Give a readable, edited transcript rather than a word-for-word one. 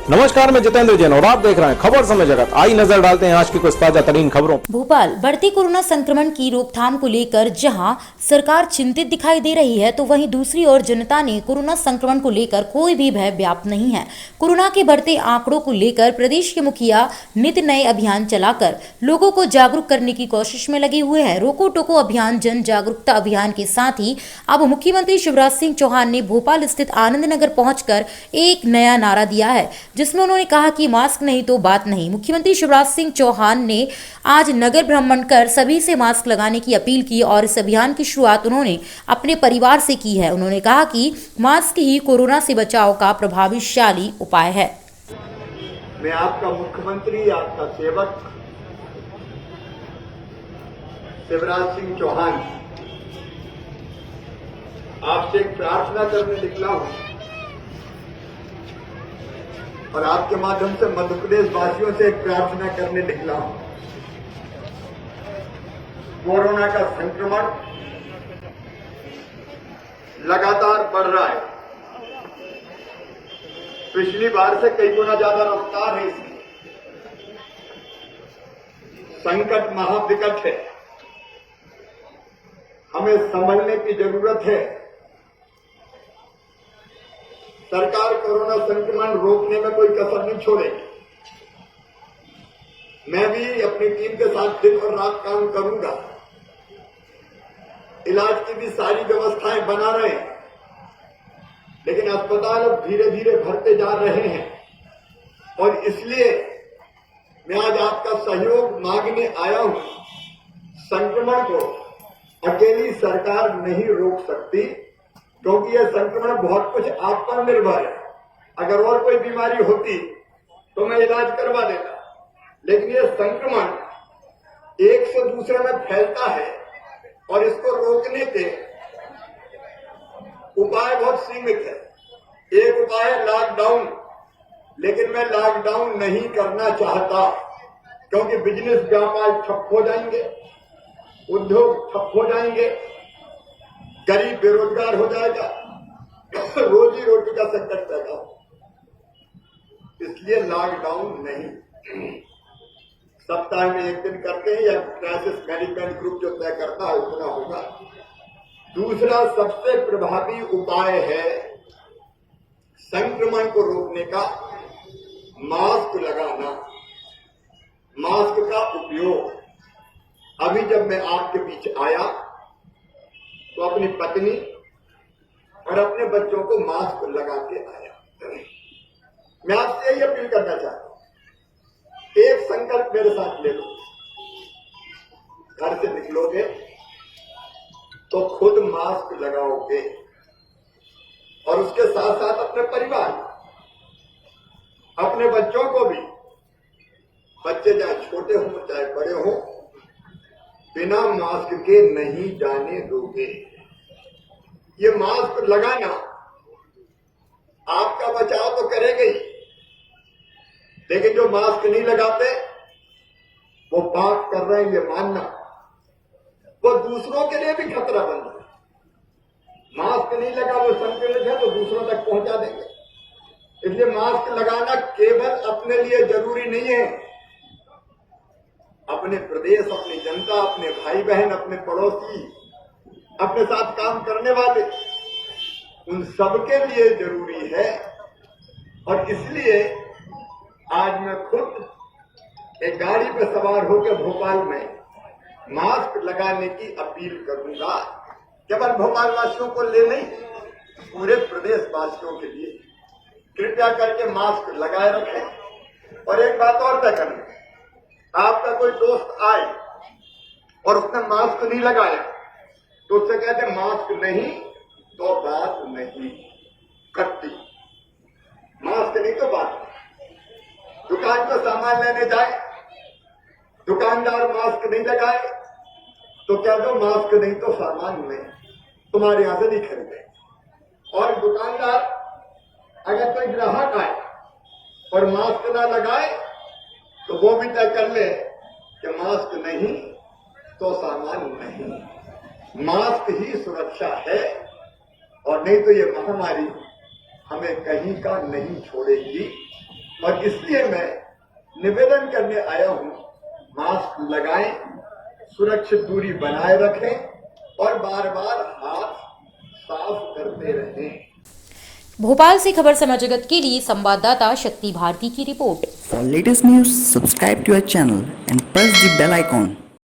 नमस्कार, मैं जितेंद्र जैन और आप देख रहे हैं खबर समय जगत। आई नजर डालते हैं आज की कुछ ताजा तरीन खबरों। भोपाल बढ़ती कोरोना संक्रमण की रोकथाम को लेकर जहां सरकार चिंतित दिखाई दे रही है, तो वहीं दूसरी ओर जनता ने कोरोना संक्रमण को लेकर कोई भी भय व्याप्त नहीं है। कोरोना के बढ़ते आंकड़ों को लेकर प्रदेश के मुखिया नित्य नए अभियान चलाकर लोगों को जागरूक करने की कोशिश में लगे हुए हैं। रोको टोको अभियान जन जागरूकता अभियान के साथ ही अब मुख्यमंत्री शिवराज सिंह चौहान ने भोपाल स्थित आनंद नगर पहुंचकर एक नया नारा दिया है, जिसमें उन्होंने कहा कि मास्क नहीं तो बात नहीं। मुख्यमंत्री शिवराज सिंह चौहान ने आज नगर भ्रमण कर सभी से मास्क लगाने की अपील की और इस अभियान की शुरुआत उन्होंने अपने परिवार से की है। उन्होंने कहा कि मास्क ही कोरोना से बचाव का प्रभावशाली उपाय है। मैं आपका मुख्यमंत्री, आपका सेवक शिवराज सिंह चौहान आपसे एक प्रार्थना करने निकला हूं और आपके माध्यम से मध्य प्रदेश वासियों से एक प्रार्थना करने निकला हूं। कोरोना का संक्रमण लगातार बढ़ रहा है। पिछली बार से कई गुना ज्यादा रफ्तार है इसकी। संकट महाविकट है, हमें संभलने की जरूरत है। सरकार कोरोना संक्रमण रोकने में कोई कसर नहीं छोड़ेगी। मैं भी अपनी टीम के साथ दिन और रात काम करूंगा। इलाज की भी सारी व्यवस्थाएं बना रहे हैं, लेकिन अस्पताल अब धीरे धीरे भरते जा रहे हैं और इसलिए मैं आज आपका सहयोग मांगने आया हूं। संक्रमण को अकेली सरकार नहीं रोक सकती, क्योंकि यह संक्रमण बहुत कुछ आप पर निर्भर है। अगर और कोई बीमारी होती तो मैं इलाज करवा देता, लेकिन यह संक्रमण एक से दूसरे में फैलता है और इसको रोकने के उपाय बहुत सीमित है। एक उपाय है लॉकडाउन, लेकिन मैं लॉकडाउन नहीं करना चाहता, क्योंकि बिजनेस व्यापार ठप हो जाएंगे, उद्योग ठप हो जाएंगे, गरीब बेरोजगार हो जाएगा, रोजी रोटी का संकट पैदा हो। इसलिए लॉकडाउन नहीं, सप्ताह में एक दिन करते हैं या क्राइसिस मैनेजमेंट ग्रुप जो तय करता है उतना होगा। दूसरा सबसे प्रभावी उपाय है संक्रमण को रोकने का मास्क लगाना, मास्क का उपयोग। अभी जब मैं आपके बीच आया तो अपनी पत्नी और अपने बच्चों को मास्क लगा के आया। मैं आपसे यही अपील करना चाहता हूं, एक संकल्प मेरे साथ ले लो। घर से निकलोगे तो खुद मास्क लगाओगे और उसके साथ साथ अपने परिवार, अपने बच्चों को भी, बच्चे चाहे छोटे हों चाहे बड़े हों, बिना मास्क के नहीं जाने दोगे। ये मास्क लगाना आपका बचाव तो करेगा ही, लेकिन जो मास्क नहीं लगाते वो पाप कर रहे हैं ये मानना, वो दूसरों के लिए भी खतरा बन रहा है। मास्क नहीं लगा वो संक्रमित है तो दूसरों तक पहुंचा देंगे। इसलिए मास्क लगाना केवल अपने लिए जरूरी नहीं है, अपने प्रदेश, अपनी जनता, अपने भाई बहन, अपने पड़ोसी, अपने साथ काम करने वाले, उन सबके लिए जरूरी है। और इसलिए आज मैं खुद एक गाड़ी पर सवार होकर भोपाल में मास्क लगाने की अपील करूंगा। केवल भोपाल वासियों को ले नहीं, पूरे प्रदेश वासियों के लिए कृपया करके मास्क लगाए रखें। और एक बात और तय करें, आपका कोई दोस्त आए और उसने मास्क नहीं लगाया तो उससे कहते मास्क नहीं तो बात नहीं करती। मास्क नहीं तो बात नहीं। दुकान पर सामान लेने जाए, दुकानदार मास्क नहीं लगाए तो कह दो मास्क नहीं तो सामान नहीं, तुम्हारे यहां से नहीं खरीदे। और दुकानदार अगर कोई ग्राहक आए और मास्क ना लगाए तो वो भी तय कर ले कि मास्क नहीं तो सामान नहीं। मास्क ही सुरक्षा है और नहीं तो ये महामारी हमें कहीं का नहीं छोड़ेगी। और इसलिए मैं निवेदन करने आया हूं, मास्क लगाएं, सुरक्षित दूरी बनाए रखें और बार बार हाथ साफ करते रहें। भोपाल से खबर समाचार जगत के लिए संवाददाता शक्ति भारती की report. For latest news, subscribe to our channel and press the bell icon.